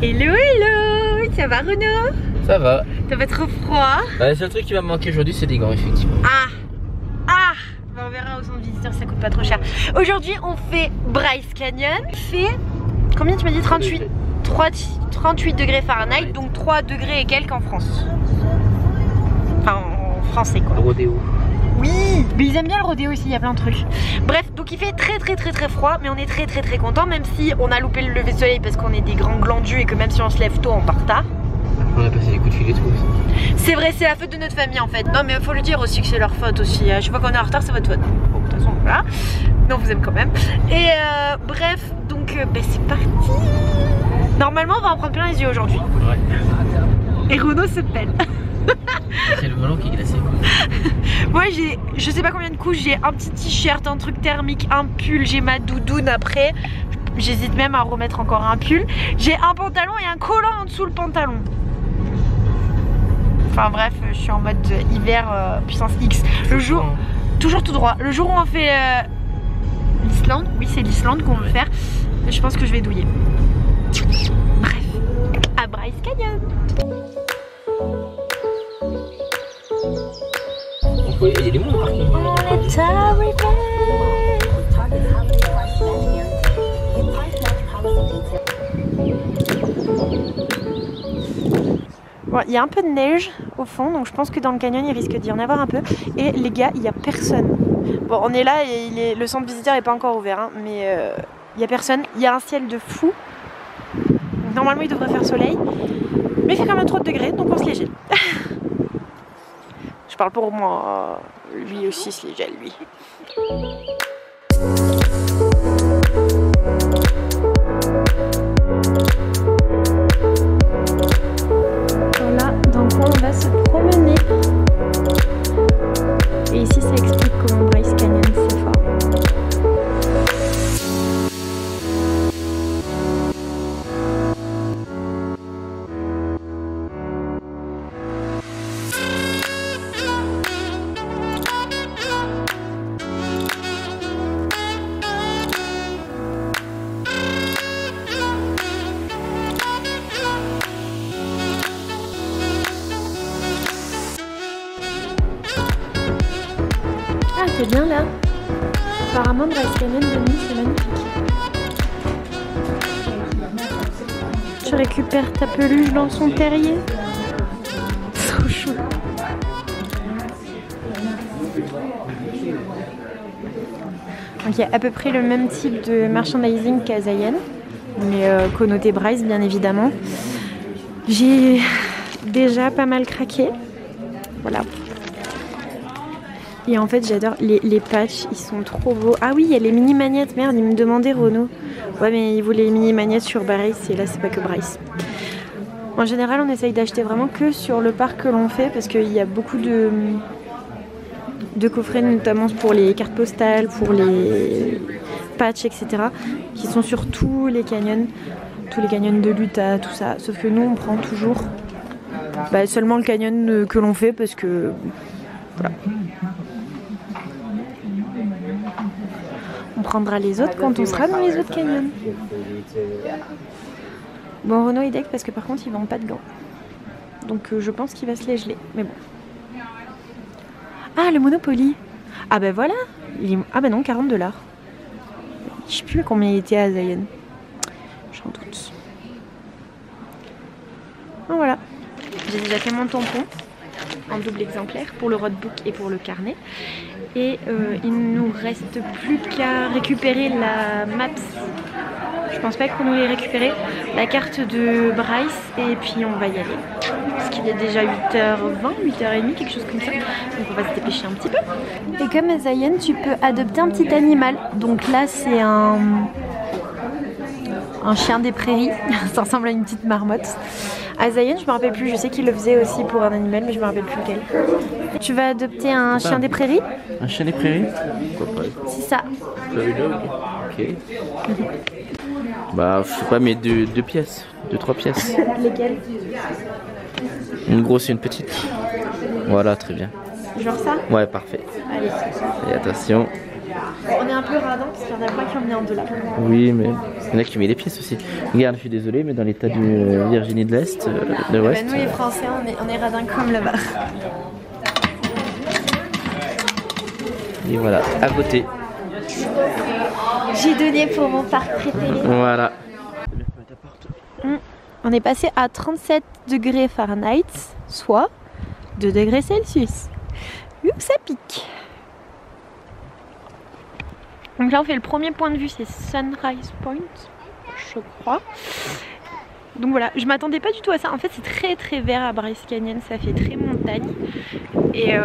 Hello, hello. Ça va, Renaud? Ça va. T'as pas trop froid? Le seul truc qui va me manquer aujourd'hui, c'est des gants, effectivement. Ah bah on verra au centre visiteur, ça coûte pas trop cher. Aujourd'hui, on fait Bryce Canyon. Il fait combien tu m'as dit? 38 degrés Fahrenheit, donc 3 degrés et quelques en France. Enfin, en français quoi. Le rodéo. Oui, mais ils aiment bien le rodéo aussi, il y a plein de trucs. Bref, donc il fait très froid, mais on est très content, même si on a loupé le lever de soleil parce qu'on est des grands glandus et que même si on se lève tôt, on part tard. On a passé des coups de fil et tout. C'est vrai, c'est la faute de notre famille en fait. Non mais il faut le dire aussi que c'est leur faute aussi. Je sais pas qu'on est en retard, c'est votre faute. Bon, de toute façon, voilà. Mais on vous aime quand même. Et bref, donc c'est parti. Normalement, on va en prendre plein les yeux aujourd'hui. Ouais. Et Renaud se pèle. C'est le volant qui est glacé. Moi j'ai, je sais pas combien de couches, j'ai un petit t-shirt, un truc thermique, un pull, j'ai ma doudoune après. J'hésite même à remettre encore un pull. J'ai un pantalon et un collant en dessous le pantalon. Enfin bref, je suis en mode hiver puissance X. Le jour, toujours tout droit. Le jour où on fait l'Islande, oui c'est l'Islande qu'on veut faire, je pense que je vais douiller. Bref, à Bryce Canyon. Il y a des mondes au parking. Bon, il y a un peu de neige au fond, donc je pense que dans le canyon il risque d'y en avoir un peu. Et les gars, il n'y a personne. Bon, on est là et le centre visiteur n'est pas encore ouvert, hein, mais il n'y a personne. Il y a un ciel de fou. Donc, normalement, il devrait faire soleil, mais il fait quand même trop de degrés, donc on se les gèle. Je parle pour moi, lui aussi se les gèle, lui. Voilà dans quoi on va se promener. Et ici ça explique comment Bryce Canyon c'est fort. C'est bien là. Apparemment Bryce Canyon de nuit c'est magnifique. Tu récupères ta peluche dans son terrier. Trop chou. Donc il y a à peu près le même type de merchandising qu'à Zayen, mais connoté Bryce bien évidemment. J'ai déjà pas mal craqué. Voilà. Et en fait j'adore les patchs, ils sont trop beaux. Ah oui, il y a les mini magnettes, merde, il me demandait Renaud. Ouais mais il voulait les mini magnettes sur Bryce et là c'est pas que Bryce. En général on essaye d'acheter vraiment que sur le parc que l'on fait parce qu'il y a beaucoup de coffrets notamment pour les cartes postales, pour les patchs etc. qui sont sur tous les canyons de l'Utah, tout ça. Sauf que nous on prend toujours seulement le canyon que l'on fait parce que voilà. On prendra les autres quand on sera dans les autres canyons. Bon, Renaud est deck parce que par contre il vend pas de gants. Donc je pense qu'il va se les geler. Mais bon. Ah, le Monopoly. Ah bah voilà. Ah bah non, 40 $. Je sais plus combien il était à Zayen. J'en doute. Donc voilà. J'ai déjà fait mon tampon en double exemplaire pour le roadbook et pour le carnet. Et il ne nous reste plus qu'à récupérer la Maps. Je pense pas qu'on nous l'ait récupéré. La carte de Bryce et puis on va y aller. Parce qu'il est déjà 8h20, 8h30, quelque chose comme ça. Donc on va se dépêcher un petit peu. Et comme à Zayen, tu peux adopter un petit animal. Donc là c'est un chien des prairies. Ça ressemble à une petite marmotte. À Zayen, je me rappelle plus, je sais qu'il le faisait aussi pour un animal, mais je me rappelle plus lequel. Tu vas adopter un chien des prairies? Un chien des prairies? Pourquoi pas? C'est ça. Ok. Bah, je sais pas, mais deux pièces, 2-3 pièces. Lesquelles? Une grosse et une petite. Voilà, très bien. Genre ça? Ouais, parfait. Allez. Et attention. On est un peu radin parce qu'il y en a pas qui ont mis en $. Oui, mais Il y en a qui met les pièces aussi. Regarde, je suis désolé, mais dans l'état du Virginie de l'Est, de l'Ouest. Nous les Français, on est radins comme là-bas. Et voilà, à voter. J'ai donné pour mon parc préféré. Voilà. On est passé à 37 degrés Fahrenheit, soit 2 degrés Celsius. Oups, ça pique. Donc là on fait le premier point de vue, c'est Sunrise Point, je crois. Donc voilà, je m'attendais pas du tout à ça. En fait c'est très très vert à Bryce Canyon, ça fait très montagne. Et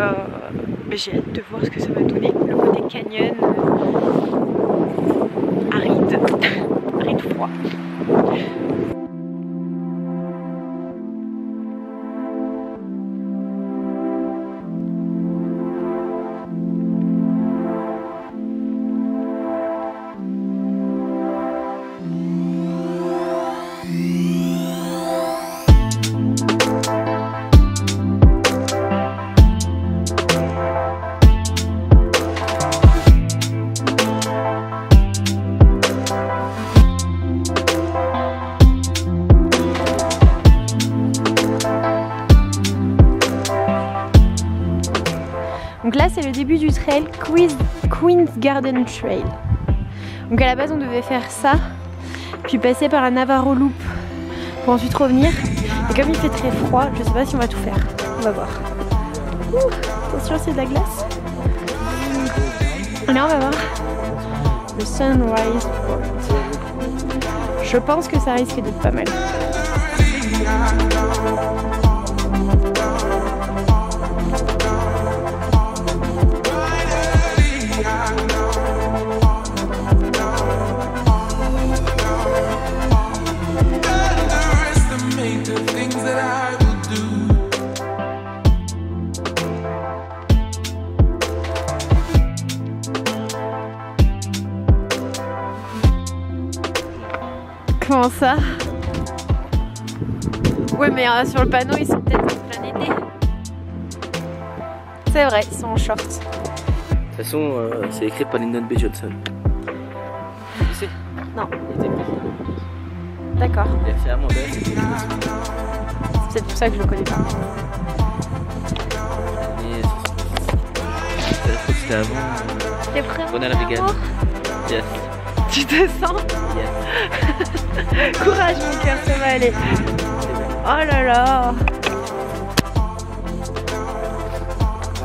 j'ai hâte de voir ce que ça va donner. Le côté canyon aride, aride froid. Donc là c'est le début du trail Queen's Garden Trail. Donc à la base on devait faire ça, puis passer par la Navarro Loop pour ensuite revenir. Et comme il fait très froid, je sais pas si on va tout faire. On va voir. Ouh, attention c'est de la glace. Et là on va voir le Sunrise Point. Je pense que ça risque d'être pas mal. Comment ça? Ouais mais sur le panneau ils sont peut-être en plein été. C'est vrai, ils sont en short. De toute façon, c'est écrit par Lyndon B. Johnson. Tu sais? Non. Il était président. D'accord. Il a fait un mandat. C'est peut-être pour ça que je le connais pas. C'était avant. T'es prêt? Ronald Reagan. Yes. Tu te sens? Yes. Courage mon cœur, ça va aller. Oh là là.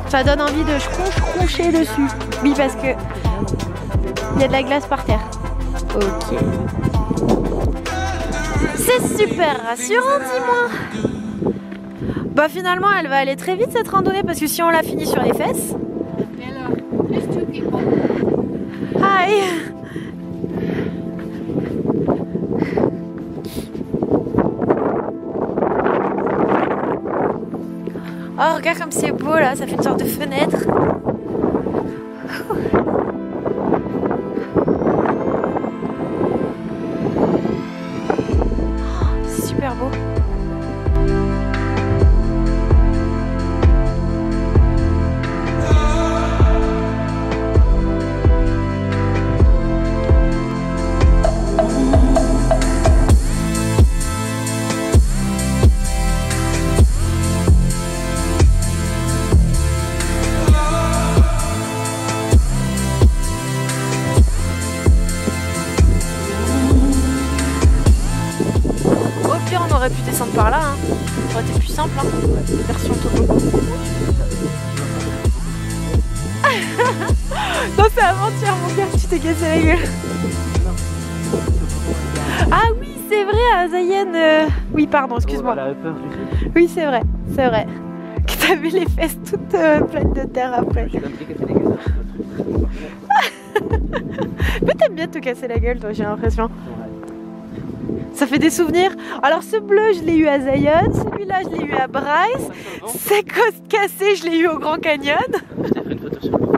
Ça donne envie de croncher dessus. Oui parce que il y a de la glace par terre. Ok. C'est super rassurant, dis-moi. Bah finalement elle va aller très vite cette randonnée parce que si on la finit sur les fesses. Hi. Oh regarde comme c'est beau là, ça fait une sorte de fenêtre. C'est super beau. On aurait pu descendre par là, hein. Ça aurait été plus simple, hein. Version topo. Non, c'est avant-hier, mon gars, tu t'es cassé la gueule. Ah oui, c'est vrai, à Zayen. Oui, pardon, excuse-moi. Oui, c'est vrai, c'est vrai. Que t'avais les fesses toutes pleines de terre après. Mais t'aimes bien te casser la gueule, toi, j'ai l'impression. Ça fait des souvenirs. Alors ce bleu je l'ai eu à Zion, celui-là je l'ai eu à Bryce, ces côtes cassées je l'ai eu au Grand Canyon. Je t'ai fait une photo sur moi.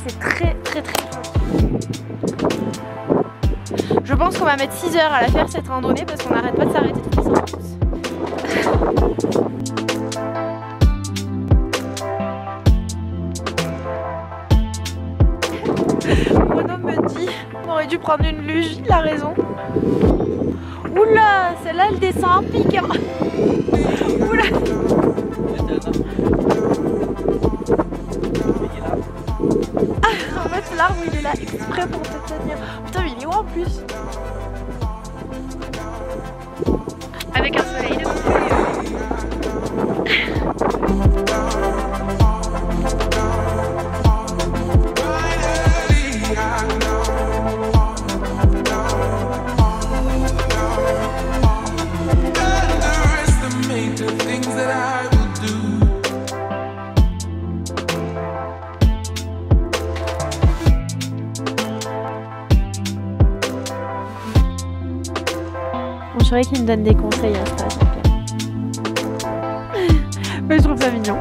C'est très très très joli. Je pense qu'on va mettre 6 heures à la faire cette randonnée parce qu'on n'arrête pas de s'arrêter de descendre tous. Bruno me dit on aurait dû prendre une luge, il a raison. Oula, celle-là elle descend en pic. Hein. Oula. En fait l'arbre il est là exprès pour te tenir. Putain mais il est haut en plus. Avec un soleil de feu. Je dirais qu'il me donne des conseils à ça. Mais je trouve ça mignon.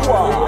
Wow.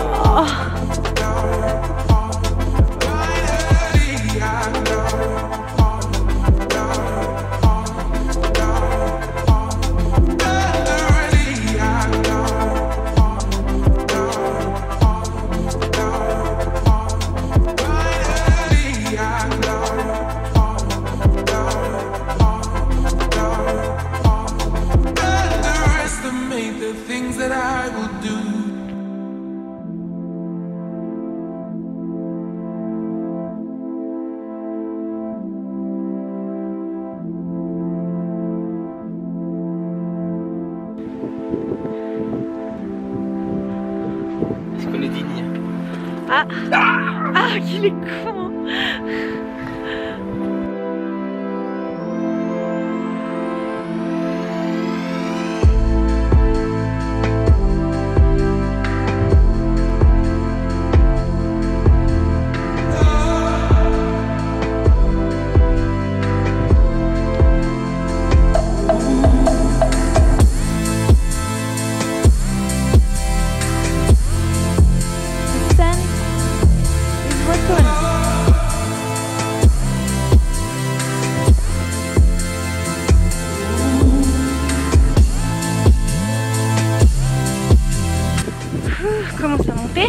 Est-ce qu'on est digne? Ah, qu'il est con. Commence à monter.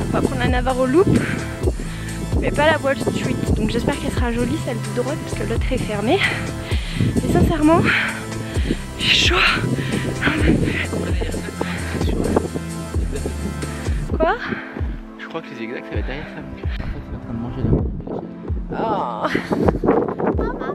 On va prendre la Navarro Loop, mais pas la Wall Street. Donc j'espère qu'elle sera jolie celle de droite parce que l'autre est fermée. Et sincèrement, j'ai chaud. Quoi? Je crois que les zigzags ça va être derrière ça. En fait, c'est en train de manger là. Oh. Oh maman.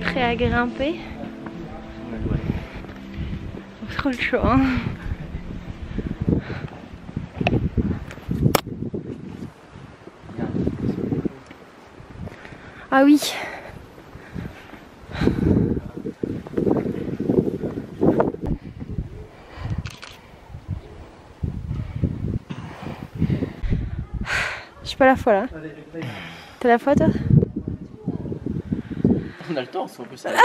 Prêt à grimper? Trop chaud hein. Ah oui. Je suis pas la foi là. T'as la foi toi? On a le temps, on peut s'arrêter.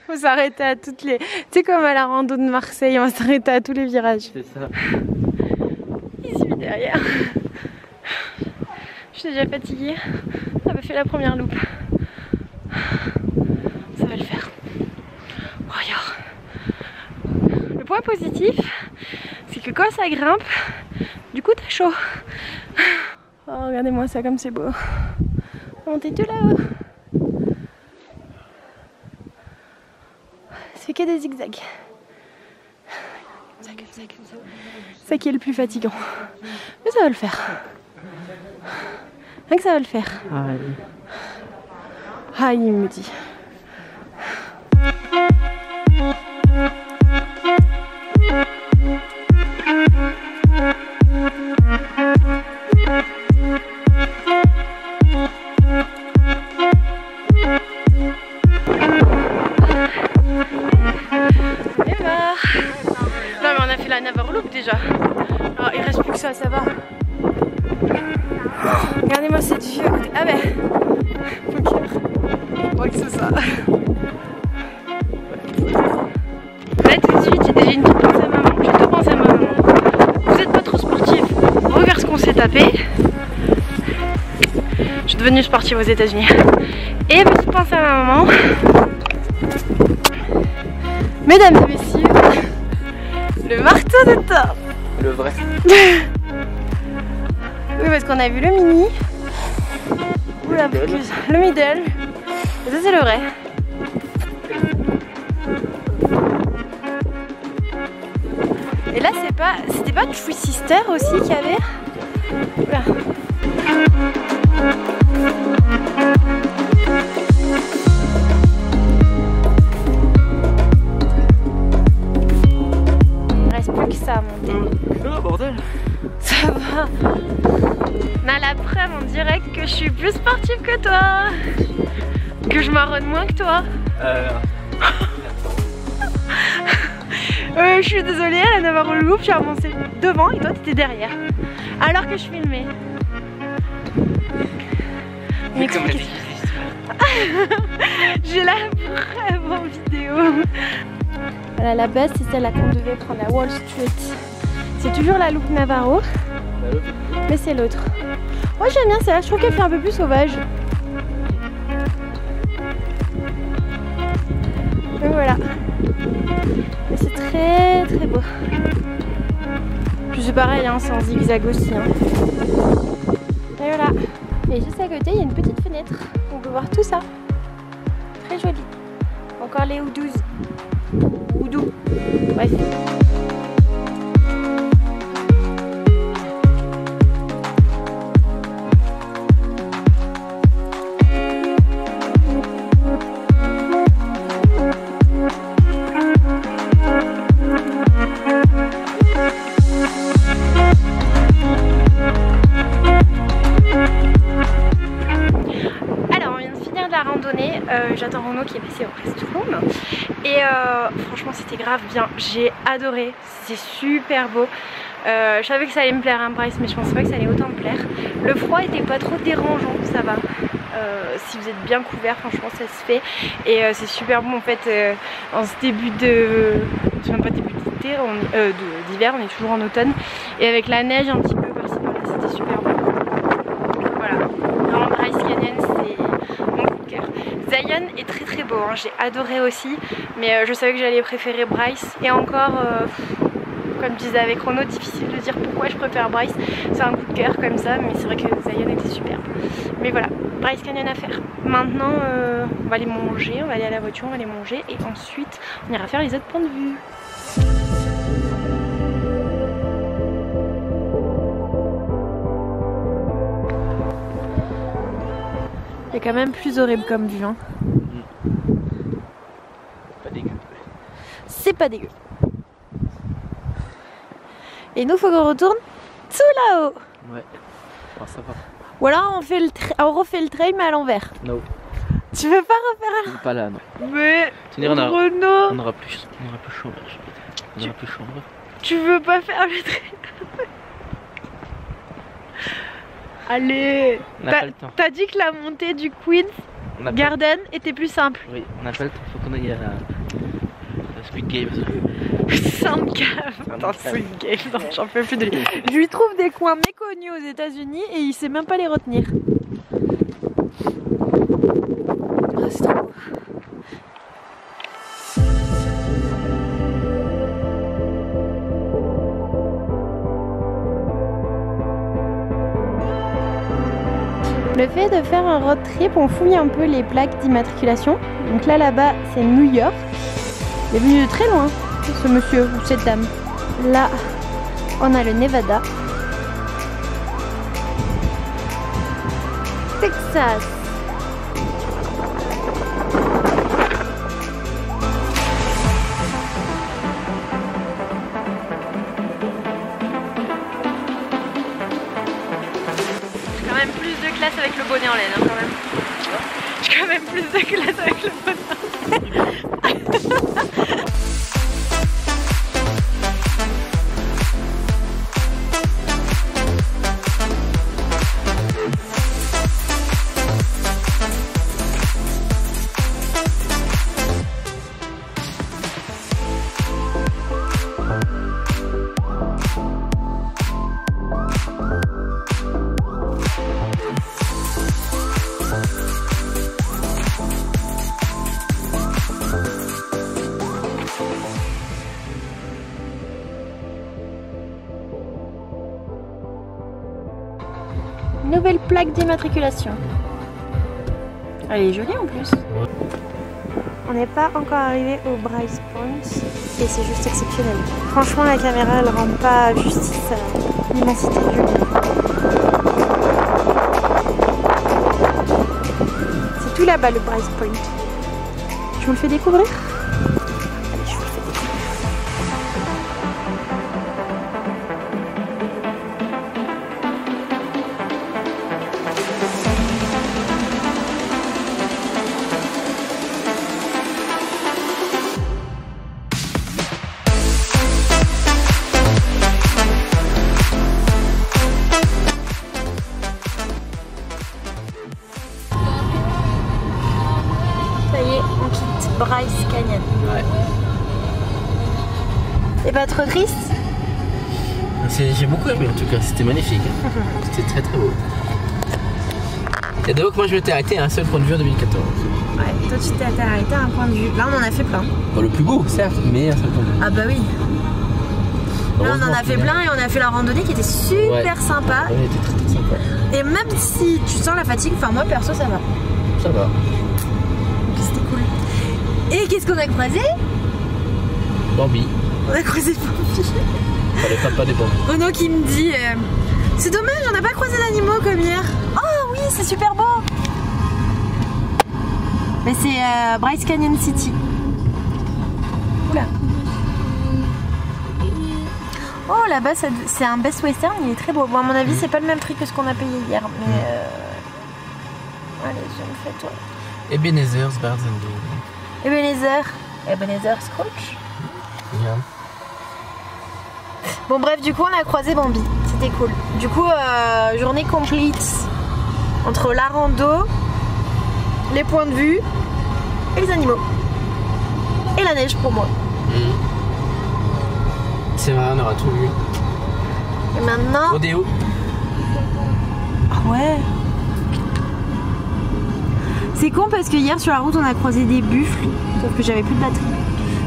Faut s'arrêter à toutes les... Tu sais comme à la rando de Marseille, on va s'arrêter à tous les virages. C'est ça. Il suit derrière. Je suis déjà fatiguée. On avait fait la première loupe. Ça va le faire. Regarde. Le point positif, c'est que quand ça grimpe, du coup t'as chaud. Oh, regardez-moi ça comme c'est beau. Montez tout là-haut. C'est que des zigzags. Comme ça. C'est ça qui est le plus fatigant. Mais ça va le faire. Rien que ça va le faire. Ah, Ah, il me dit. Déjà. Alors, il reste plus que ça va. Regardez-moi cette vue à côté. Ah ben, mon cœur. Je crois que c'est ça. Là tout de suite, j'ai déjà une petite pensée à maman. J'ai deux pensées à ma maman. Vous n'êtes pas trop sportif. Regarde ce qu'on s'est tapé. Je suis devenue sportive aux États-Unis. Et petite pensée à ma maman. Mesdames et messieurs, le marteau de Thor. Le vrai. Oui, parce qu'on a vu le mini. Oula, le middle. Et ça, c'est le vrai. Et là, c'était pas True Sister aussi qu'il y avait. Oula. Oh bordel. Ça va. Mais la preuve en direct que je suis plus sportive que toi. Que je marronne moins que toi. Je suis désolée, à la Navarro Loop, j'ai avancé devant et toi t'étais derrière. Alors que je filmais. J'ai la preuve en vidéo. Voilà, la base c'est celle-là qu'on devait prendre, la Wall Street. C'est toujours la Loop Navarro, mais c'est l'autre. Moi j'aime bien celle-là, je trouve qu'elle fait un peu plus sauvage. Et voilà. Et c'est très très beau. Puis c'est pareil, hein, c'est en zigzag aussi. Hein. Et voilà. Et juste à côté, il y a une petite fenêtre. On peut voir tout ça. Très joli. Encore les houdous. Houdou. Bref. J'attends Renaud qui est passé au restroom et franchement c'était grave bien, j'ai adoré, c'est super beau. Je savais que ça allait me plaire un Bryce, mais je pensais pas que ça allait autant me plaire. Le froid était pas trop dérangeant, ça va. Si vous êtes bien couvert, franchement ça se fait et c'est super bon en fait. En ce début de, je sais même pas début d'été, d'hiver, on est toujours en automne et avec la neige un petit peu par-ci par-là, c'était super bon. Voilà, vraiment Bryce Canyon c'est mon coup de cœur. Zion est très très beau, hein. J'ai adoré aussi, mais je savais que j'allais préférer Bryce et encore, comme je disais avec Renaud, difficile de dire pourquoi je préfère Bryce, c'est un coup de cœur comme ça, mais c'est vrai que Zion était superbe. Mais voilà, Bryce Canyon à faire. Maintenant on va aller manger, on va aller à la voiture, on va aller manger et ensuite on ira faire les autres points de vue. C'est quand même plus horrible comme vue, hein. Pas dégueu. C'est pas dégueu. Et nous, faut qu'on retourne tout là-haut. Ouais, enfin, ça va. Ou alors on refait le trail mais à l'envers. No. Tu veux pas refaire à l'envers? Pas là, non. Mais Renaud, on aura plus chambre. On aura plus chambre. Tu veux pas faire le trail? Allez, t'as dit que la montée du Queen's Garden était plus simple. Oui, on n'a pas le temps, faut qu'on aille à Squid Game. Attends, Squid Game, non, j'en peux plus de lui. Je lui trouve des coins méconnus aux États-Unis et il sait même pas les retenir. Oh, c'est trop beau. Le fait de faire un road trip, on fouille un peu les plaques d'immatriculation. Donc là-bas, c'est New York. Il est venu de très loin, ce monsieur ou cette dame. Là, on a le Nevada. Texas. même plus de classe avec le bonheur. Nouvelle plaque d'immatriculation. Elle est jolie en plus. On n'est pas encore arrivé au Bryce Point et c'est juste exceptionnel. Franchement, la caméra elle rend pas justice à l'immensité du lieu. C'est tout là-bas le Bryce Point. Je vous le fais découvrir? Allez, je vous le fais découvrir. Bryce Canyon. Ouais. T'es pas trop triste? J'ai beaucoup aimé en tout cas, c'était magnifique. C'était très très beau. Et d'abord que moi je m'étais arrêté à un seul point de vue en 2014. Ouais, toi tu t'es arrêté à un point de vue. Là on en a fait plein. Bon, le plus beau certes, mais un seul point de vue. Ah bah oui. Là on en a fait plein et on a fait la randonnée qui était super sympa. Ouais, était très très sympa. Et même si tu sens la fatigue, enfin moi perso ça va. Ça va. C'était cool. Et qu'est-ce qu'on a croisé? Bambi. On a croisé Bambi. Les papas des Bambi. Renaud qui me dit c'est dommage, on n'a pas croisé d'animaux comme hier. Oh oui, c'est super beau. Mais c'est Bryce Canyon City. Oula. Oh là-bas, c'est un Best Western, il est très beau. Bon, à mon avis, c'est pas le même prix que ce qu'on a payé hier. Mais allez, je me fais toi. Ebenezer's Bars and Ebenezer Scrooge. Yeah. Bon bref, du coup on a croisé Bambi, c'était cool. Du coup journée complète entre la rando, les points de vue et les animaux. Et la neige pour moi. C'est vrai, on aura tout vu. Et maintenant... Rodéo. Ah ouais. C'est con parce que hier sur la route on a croisé des buffles, sauf que j'avais plus de batterie.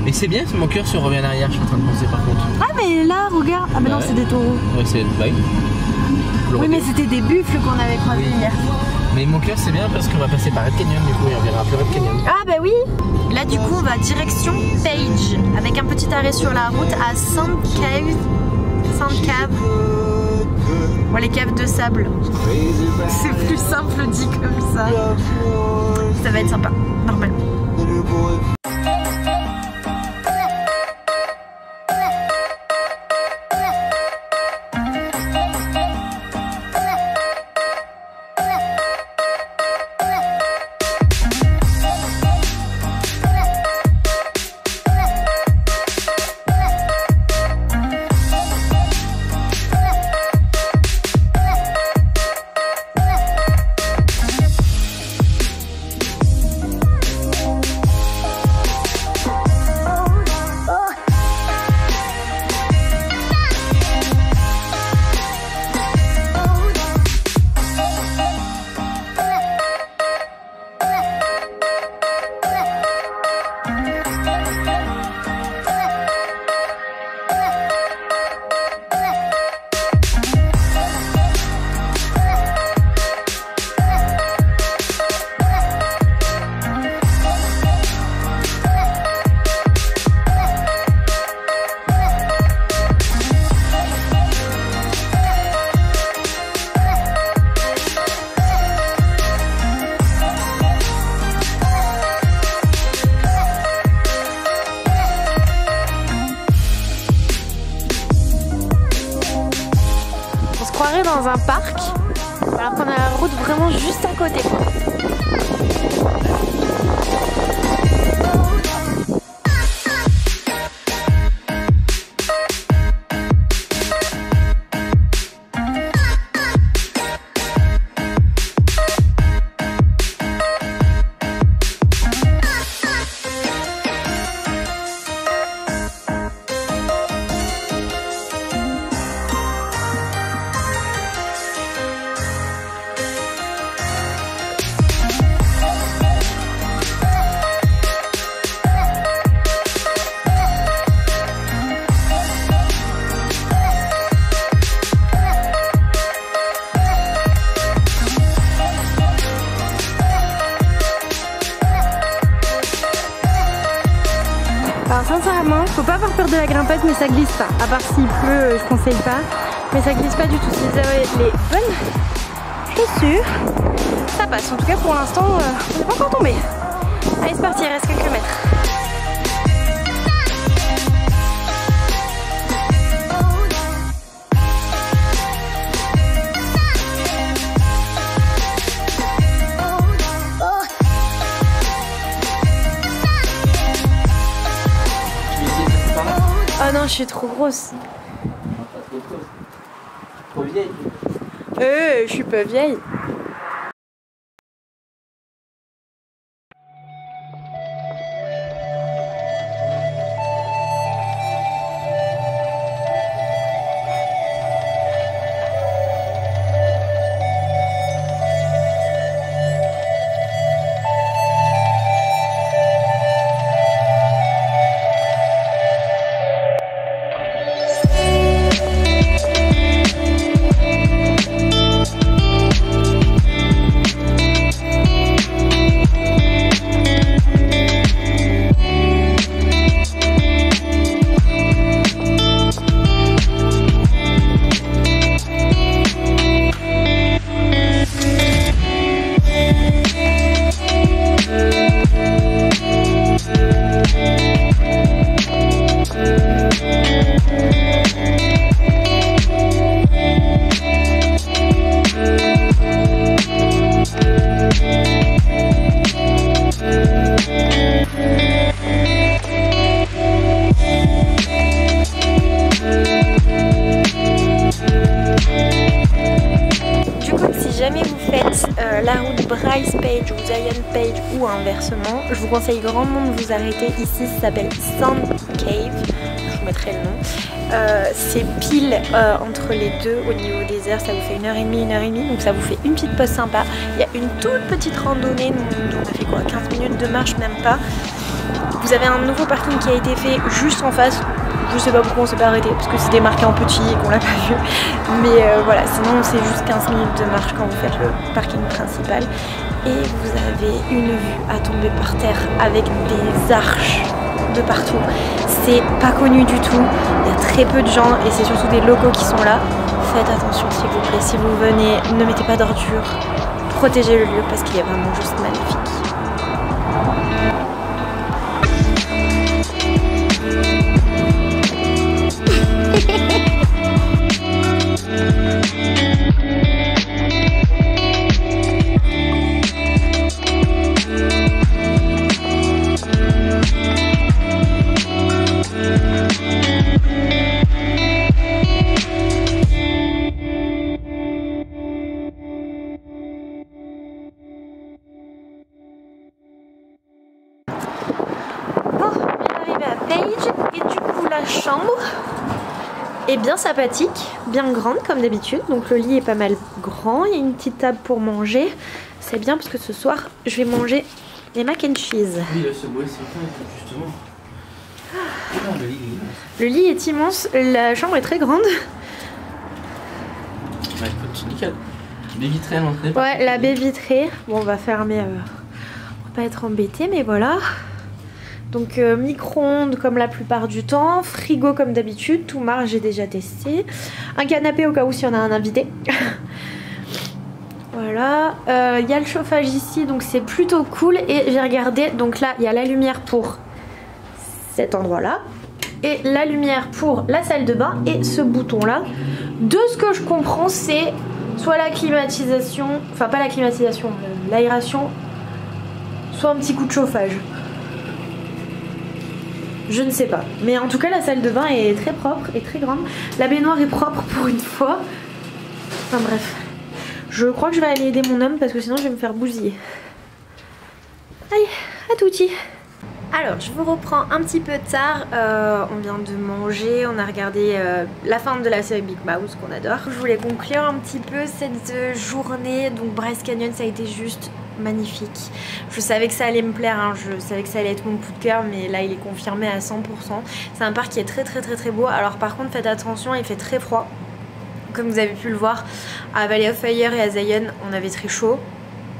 Mais c'est bien que mon cœur se revient en arrière, je suis en train de penser par contre. Ah mais là regarde, ah mais non c'est des taureaux. Ouais c'est Dubaï. Oui mais c'était des buffles qu'on avait croisés hier. Mais mon cœur c'est bien parce qu'on va passer par Red Canyon du coup et on verra un peu Red Canyon. Ah bah oui. Là du coup on va direction Page avec un petit arrêt sur la route à Sand Cave. Bon, les caves de sable. C'est plus simple dit comme ça. Ça va être sympa, normalement. Dans un parc alors qu'on a la route vraiment juste à côté. Alors sincèrement, faut pas avoir peur de la grimpette, mais ça glisse pas. À part s'il pleut, je conseille pas. Mais ça glisse pas du tout. Si vous avez les bonnes chaussures, ça passe. En tout cas pour l'instant, on n'est pas encore tombé. Allez, c'est parti, il reste quelques mètres. Oh non, je suis trop grosse. Trop vieille. Je suis pas vieille. La route Bryce Page ou Zion Page ou inversement, je vous conseille grandement de vous arrêter ici, ça s'appelle Sand Cave, je vous mettrai le nom. C'est pile entre les deux au niveau des heures, ça vous fait 1h30, donc ça vous fait une petite pause sympa. Il y a une toute petite randonnée, donc on a fait quoi, 15 minutes de marche, même pas. Vous avez un nouveau parking qui a été fait juste en face. Je sais pas pourquoi on s'est pas arrêté, parce que c'était marqué en petit et qu'on l'a pas vu. Mais voilà, sinon c'est juste 15 minutes de marche quand vous faites le parking principal. Et vous avez une vue à tomber par terre avec des arches de partout. C'est pas connu du tout, il y a très peu de gens et c'est surtout des locaux qui sont là. Faites attention s'il vous plaît, si vous venez, ne mettez pas d'ordures. Protégez le lieu parce qu'il est vraiment juste magnifique. Et du coup la chambre est bien sympathique, bien grande comme d'habitude. Donc le lit est pas mal grand, il y a une petite table pour manger. C'est bien parce que ce soir je vais manger les mac and cheese. Oui, ce bois c'est justement. Ah, le lit est immense, la chambre est très grande. Bah écoute, nickel. Baie vitrée à l'entrée. Ouais, la baie vitrée. Bon, on va fermer, on va pas être embêté, mais voilà. Donc micro-ondes comme la plupart du temps, frigo comme d'habitude, tout marche, j'ai déjà testé. Un canapé au cas où s'il y en a un invité. Voilà, il y a le chauffage ici, donc c'est plutôt cool. Et j'ai regardé, donc là il y a la lumière pour cet endroit là et la lumière pour la salle de bain et ce bouton là. De ce que je comprends, c'est soit la climatisation, enfin pas la climatisation, l'aération, soit un petit coup de chauffage. Je ne sais pas, mais en tout cas la salle de bain est très propre et très grande. La baignoire est propre pour une fois. Enfin bref, je crois que je vais aller aider mon homme parce que sinon je vais me faire bousiller. Allez, à touti. Alors je vous reprends un petit peu tard, on vient de manger, on a regardé la fin de la série Big Mouse qu'on adore. Je voulais conclure un petit peu cette journée, donc Bryce Canyon ça a été juste magnifique. Je savais que ça allait me plaire, hein. Je savais que ça allait être mon coup de cœur, mais là il est confirmé à 100%. C'est un parc qui est très beau. Alors par contre faites attention, il fait très froid. Comme vous avez pu le voir, à Valley of Fire et à Zion on avait très chaud.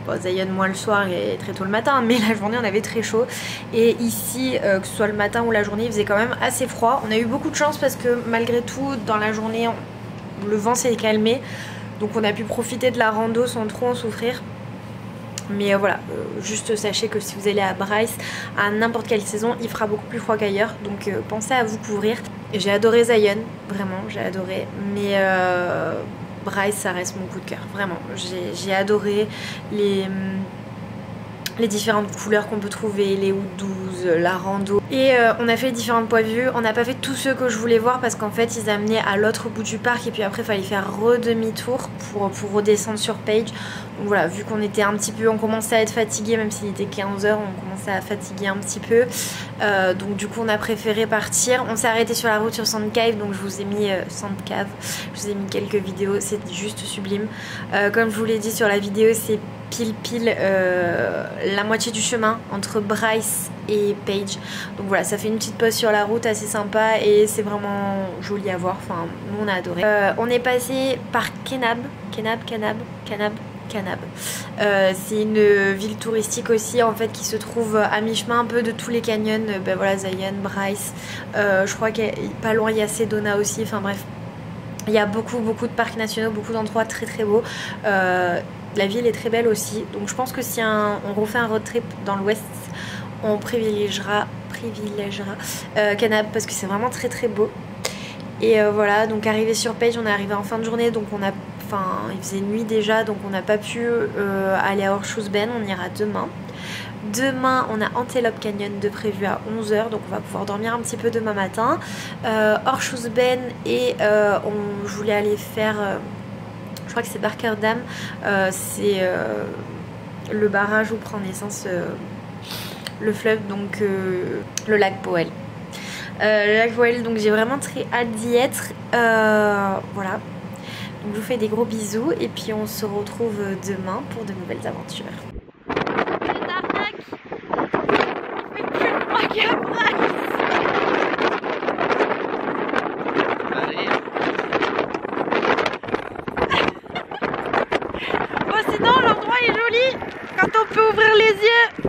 Bon, Zion moins le soir et très tôt le matin, mais la journée on avait très chaud. Et ici, que ce soit le matin ou la journée, il faisait quand même assez froid. On a eu beaucoup de chance parce que malgré tout, dans la journée, le vent s'est calmé. Donc on a pu profiter de la rando sans trop en souffrir. Mais voilà, juste sachez que si vous allez à Bryce, à n'importe quelle saison, il fera beaucoup plus froid qu'ailleurs. Donc pensez à vous couvrir. J'ai adoré Zion, vraiment, j'ai adoré. Mais Bryce, ça reste mon coup de cœur, vraiment. J'ai adoré les différentes couleurs qu'on peut trouver, les Oud 12, la rando. Et on a fait les différents points de vue. On n'a pas fait tous ceux que je voulais voir parce qu'en fait ils amenaient à l'autre bout du parc et puis après il fallait faire demi-tour pour redescendre sur Page. Donc voilà, vu qu'on était un petit peu, on commençait à être fatigué, même s'il était 15 h, on commençait à fatiguer un petit peu. Donc du coup on a préféré partir. On s'est arrêté sur la route sur Sand Cave, donc je vous ai mis Sand Cave, je vous ai mis quelques vidéos, c'est juste sublime. Comme je vous l'ai dit sur la vidéo, c'est pile la moitié du chemin entre Bryce et Page. Donc voilà, ça fait une petite pause sur la route assez sympa et c'est vraiment joli à voir. Enfin, nous on a adoré. On est passé par Kanab. C'est une ville touristique aussi en fait qui se trouve à mi-chemin un peu de tous les canyons. Ben voilà, Zion, Bryce. Je crois qu'il y a, pas loin il y a Sedona aussi. Enfin bref, il y a beaucoup de parcs nationaux, beaucoup d'endroits très beaux. La ville est très belle aussi, donc je pense que si on refait un road trip dans l'ouest, on privilégiera Kanab parce que c'est vraiment très beau. Et voilà, donc arrivé sur Page, on est arrivé en fin de journée, donc il faisait nuit déjà, donc on n'a pas pu aller à Horseshoe Bend, on ira demain. Demain, on a Antelope Canyon de prévu à 11 h, donc on va pouvoir dormir un petit peu demain matin. Horseshoe Bend et je voulais aller faire... je crois que c'est Barker Dam, c'est le barrage où prend naissance le fleuve, donc le lac Powell. Le lac Powell, donc j'ai vraiment très hâte d'y être. Voilà. Donc je vous fais des gros bisous et puis on se retrouve demain pour de nouvelles aventures. Sinon l'endroit est joli quand on peut ouvrir les yeux.